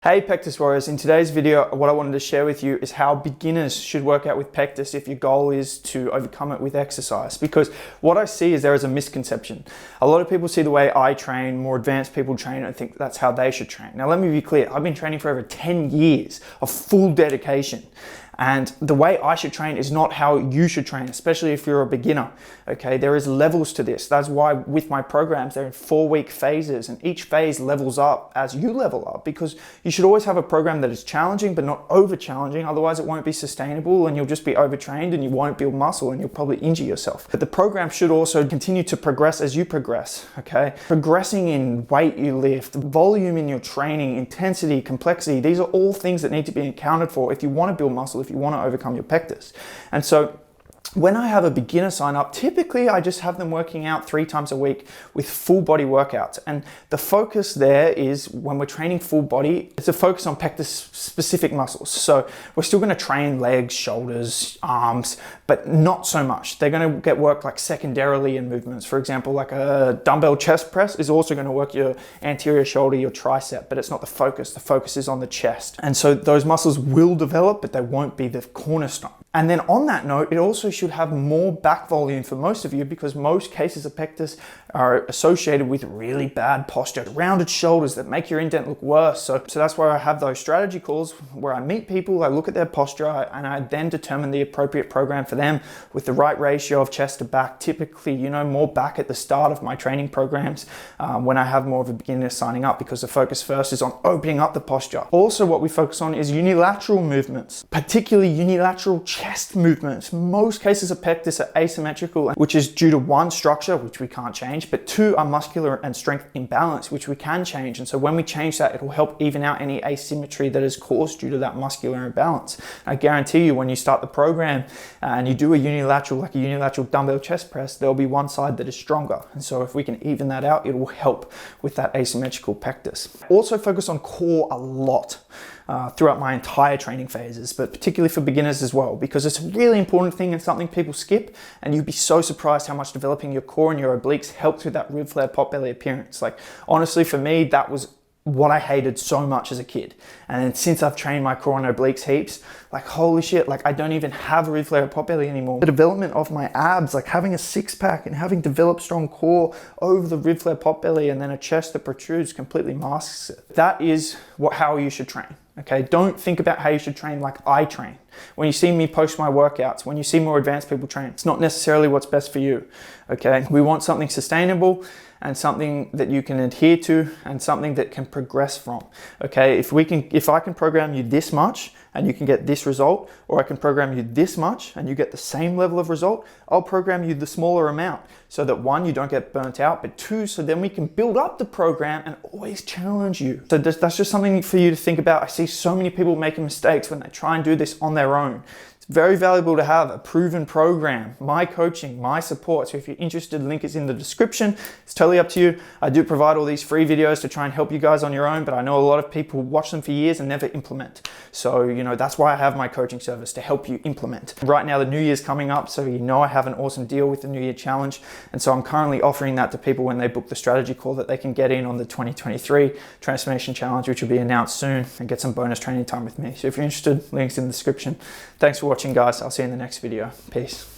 Hey Pectus Warriors, in today's video what I wanted to share with you is how beginners should work out with Pectus if your goal is to overcome it with exercise. Because what I see is there is a misconception. A lot of people see the way I train, more advanced people train, and think that's how they should train. Now let me be clear, I've been training for over 10 years of full dedication. And the way I should train is not how you should train, especially if you're a beginner, okay? There is levels to this. That's why with my programs, they're in 4-week phases, and each phase levels up as you level up, because you should always have a program that is challenging, but not over challenging. Otherwise it won't be sustainable and you'll just be overtrained and you won't build muscle and you'll probably injure yourself. But the program should also continue to progress as you progress, okay? Progressing in weight you lift, volume in your training, intensity, complexity, these are all things that need to be accounted for if you want to build muscle, if you want to overcome your pectus. And so when I have a beginner sign up, typically I just have them working out 3 times a week with full body workouts. And the focus there is, when we're training full body, it's a focus on pectus specific muscles. So we're still going to train legs, shoulders, arms, but not so much. They're going to get work like secondarily in movements. For example, like a dumbbell chest press is also going to work your anterior shoulder, your tricep, but it's not the focus. The focus is on the chest. And so those muscles will develop, but they won't be the cornerstone. And then on that note, it also should have more back volume for most of you, because most cases of pectus are associated with really bad posture, rounded shoulders that make your indent look worse. So that's why I have those strategy calls where I meet people, I look at their posture, and I then determine the appropriate program for them with the right ratio of chest to back. Typically, more back at the start of my training programs when I have more of a beginner signing up, because the focus first is on opening up the posture. Also, what we focus on is unilateral movements, particularly unilateral chest movements. Most cases of pectus are asymmetrical, which is due to 1, structure, which we can't change, but 2, are muscular and strength imbalance, which we can change. And so when we change that, it will help even out any asymmetry that is caused due to that muscular imbalance. I guarantee you, when you start the program and you do a unilateral dumbbell chest press, there'll be one side that is stronger. And so if we can even that out, it will help with that asymmetrical pectus. Also focus on core a lot throughout my entire training phases, but particularly for beginners as well, because it's a really important thing and something people skip, and you'd be so surprised how much developing your core and your obliques helps with that rib flare pot belly appearance. Like, honestly, for me, that was what I hated so much as a kid. And since I've trained my core and obliques heaps, like, holy shit, like, I don't even have a rib flare pot belly anymore. The development of my abs, like having a 6-pack and having developed strong core over the rib flare pot belly and then a chest that protrudes, completely masks it. That is how you should train. Okay, don't think about how you should train like I train. When you see me post my workouts, when you see more advanced people train, it's not necessarily what's best for you. Okay, we want something sustainable and something that you can adhere to and something that can progress from. Okay, if I can program you this much and you can get this result, or I can program you this much and you get the same level of result, I'll program you the smaller amount, so that 1, you don't get burnt out, but 2, so then we can build up the program and always challenge you. So that's just something for you to think about. I see so many people making mistakes when they try and do this on their own. It's very valuable to have a proven program, my coaching, my support. So if you're interested, the link is in the description. It's totally up to you. I do provide all these free videos to try and help you guys on your own, but I know a lot of people watch them for years and never implement. So, that's why I have my coaching service, to help you implement. Right now, the New Year's coming up, so I have an awesome deal with the New Year Challenge. And so I'm currently offering that to people when they book the strategy call, that they can get in on the 2023 Transformation Challenge, which will be announced soon, and get some bonus training time with me. So if you're interested, links in the description. Thanks for watching, guys. I'll see you in the next video. Peace.